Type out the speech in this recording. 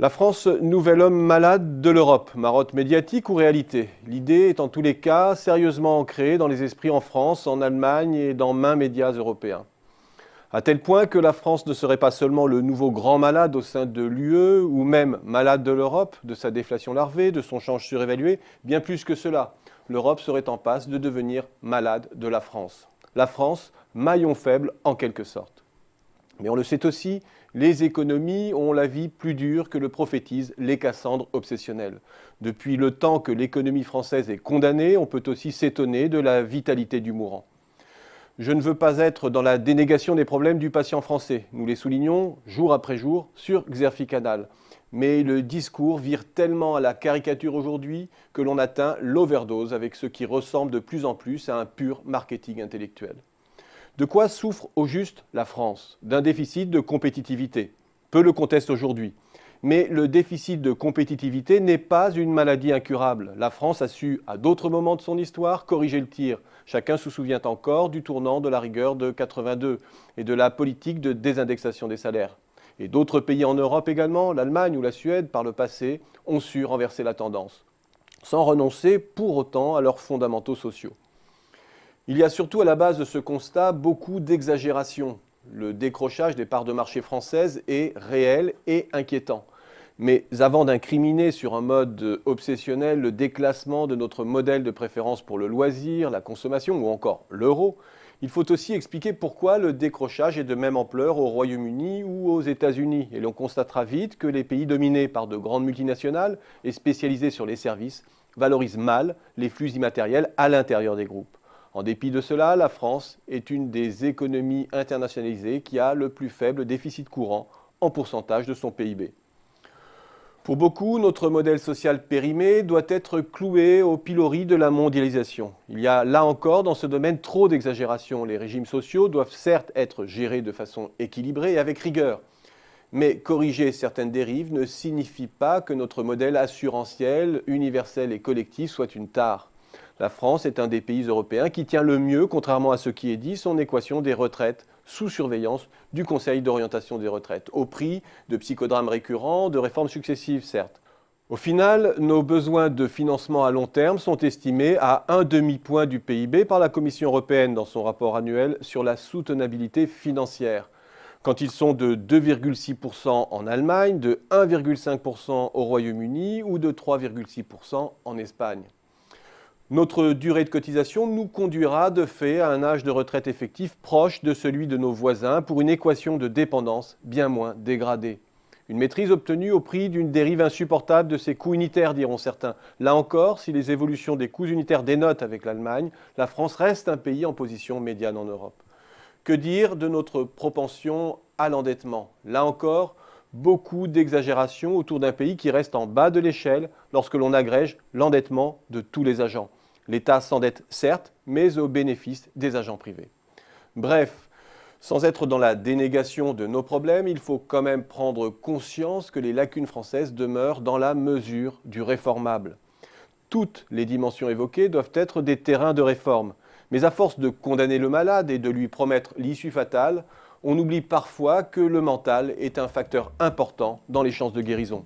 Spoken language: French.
La France, nouvel homme malade de l'Europe, marotte médiatique ou réalité? L'idée est en tous les cas sérieusement ancrée dans les esprits en France, en Allemagne et dans maints médias européens. À tel point que la France ne serait pas seulement le nouveau grand malade au sein de l'UE, ou même malade de l'Europe, de sa déflation larvée, de son change surévalué, bien plus que cela. L'Europe serait en passe de devenir malade de la France. La France, maillon faible en quelque sorte. Mais on le sait aussi, les économies ont la vie plus dure que le prophétisent les Cassandres obsessionnels. Depuis le temps que l'économie française est condamnée, on peut aussi s'étonner de la vitalité du mourant. Je ne veux pas être dans la dénégation des problèmes du patient français. Nous les soulignons jour après jour sur Xerfi Canal. Mais le discours vire tellement à la caricature aujourd'hui que l'on atteint l'overdose avec ce qui ressemble de plus en plus à un pur marketing intellectuel. De quoi souffre au juste la France? D'un déficit de compétitivité. Peu le conteste aujourd'hui. Mais le déficit de compétitivité n'est pas une maladie incurable. La France a su, à d'autres moments de son histoire, corriger le tir. Chacun se souvient encore du tournant de la rigueur de 82 et de la politique de désindexation des salaires. Et d'autres pays en Europe également, l'Allemagne ou la Suède, par le passé, ont su renverser la tendance, sans renoncer pour autant à leurs fondamentaux sociaux. Il y a surtout à la base de ce constat beaucoup d'exagération. Le décrochage des parts de marché françaises est réel et inquiétant. Mais avant d'incriminer sur un mode obsessionnel le déclassement de notre modèle de préférence pour le loisir, la consommation ou encore l'euro, il faut aussi expliquer pourquoi le décrochage est de même ampleur au Royaume-Uni ou aux États-Unis. Et l'on constatera vite que les pays dominés par de grandes multinationales et spécialisés sur les services valorisent mal les flux immatériels à l'intérieur des groupes. En dépit de cela, la France est une des économies internationalisées qui a le plus faible déficit courant en pourcentage de son PIB. Pour beaucoup, notre modèle social périmé doit être cloué au pilori de la mondialisation. Il y a là encore dans ce domaine trop d'exagération. Les régimes sociaux doivent certes être gérés de façon équilibrée et avec rigueur. Mais corriger certaines dérives ne signifie pas que notre modèle assurantiel, universel et collectif soit une tare. La France est un des pays européens qui tient le mieux, contrairement à ce qui est dit, son équation des retraites sous surveillance du Conseil d'orientation des retraites, au prix de psychodrames récurrents, de réformes successives certes. Au final, nos besoins de financement à long terme sont estimés à un demi-point du PIB par la Commission européenne dans son rapport annuel sur la soutenabilité financière, quand ils sont de 2,6% en Allemagne, de 1,5% au Royaume-Uni ou de 3,6% en Espagne. Notre durée de cotisation nous conduira de fait à un âge de retraite effectif proche de celui de nos voisins pour une équation de dépendance bien moins dégradée. Une maîtrise obtenue au prix d'une dérive insupportable de ses coûts unitaires, diront certains. Là encore, si les évolutions des coûts unitaires dénotent avec l'Allemagne, la France reste un pays en position médiane en Europe. Que dire de notre propension à l'endettement? Là encore, beaucoup d'exagération autour d'un pays qui reste en bas de l'échelle lorsque l'on agrège l'endettement de tous les agents. L'État s'endette certes, mais au bénéfice des agents privés. Bref, sans être dans la dénégation de nos problèmes, il faut quand même prendre conscience que les lacunes françaises demeurent dans la mesure du réformable. Toutes les dimensions évoquées doivent être des terrains de réforme. Mais à force de condamner le malade et de lui promettre l'issue fatale, on oublie parfois que le mental est un facteur important dans les chances de guérison.